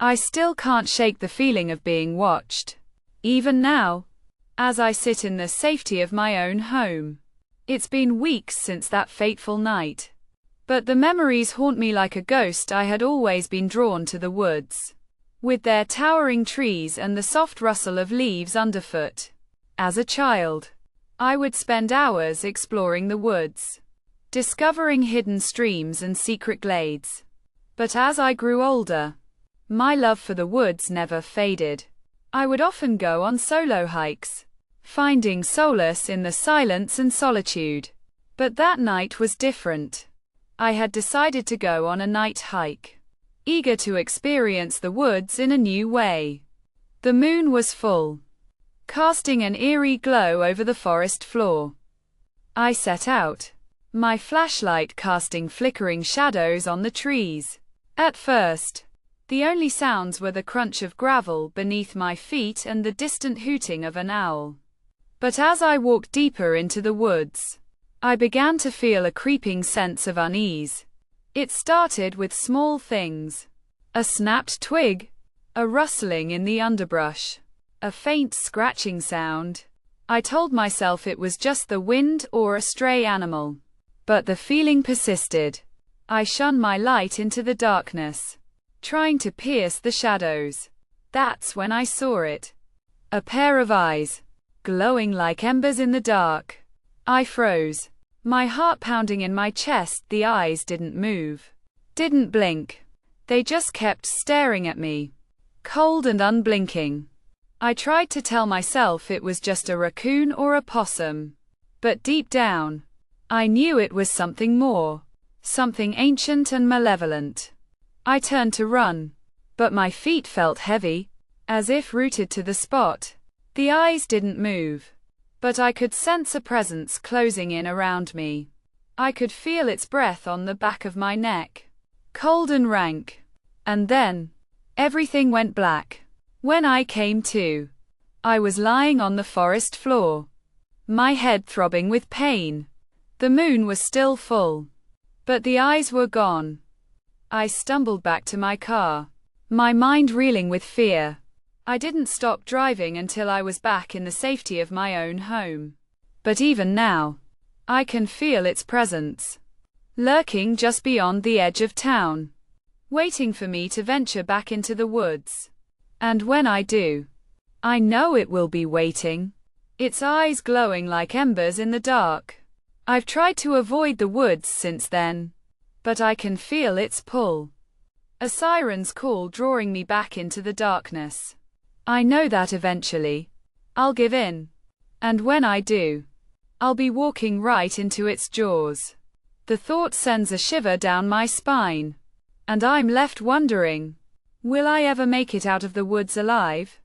I still can't shake the feeling of being watched. Even now, as I sit in the safety of my own home. It's been weeks since that fateful night. But the memories haunt me like a ghost. I had always been drawn to the woods, with their towering trees and the soft rustle of leaves underfoot. As a child, I would spend hours exploring the woods, discovering hidden streams and secret glades. But as I grew older, my love for the woods never faded. I would often go on solo hikes, finding solace in the silence and solitude. But that night was different. I had decided to go on a night hike, eager to experience the woods in a new way. The moon was full, casting an eerie glow over the forest floor. I set out, my flashlight casting flickering shadows on the trees. At first, the only sounds were the crunch of gravel beneath my feet and the distant hooting of an owl. But as I walked deeper into the woods, I began to feel a creeping sense of unease. It started with small things. A snapped twig, a rustling in the underbrush, a faint scratching sound. I told myself it was just the wind or a stray animal. But the feeling persisted. I shone my light into the darkness, trying to pierce the shadows. That's when I saw it. A pair of eyes, glowing like embers in the dark. I froze, my heart pounding in my chest. The eyes didn't move, didn't blink. They just kept staring at me, cold and unblinking. I tried to tell myself it was just a raccoon or a possum. But deep down, I knew it was something more, something ancient and malevolent. I turned to run, but my feet felt heavy, as if rooted to the spot. The eyes didn't move, but I could sense a presence closing in around me. I could feel its breath on the back of my neck, cold and rank. And then, everything went black. When I came to, I was lying on the forest floor, my head throbbing with pain. The moon was still full, but the eyes were gone. I stumbled back to my car, my mind reeling with fear. I didn't stop driving until I was back in the safety of my own home. But even now, I can feel its presence, lurking just beyond the edge of town, waiting for me to venture back into the woods. And when I do, I know it will be waiting, its eyes glowing like embers in the dark. I've tried to avoid the woods since then, but I can feel its pull. A siren's call drawing me back into the darkness. I know that eventually, I'll give in. And when I do, I'll be walking right into its jaws. The thought sends a shiver down my spine. And I'm left wondering, will I ever make it out of the woods alive?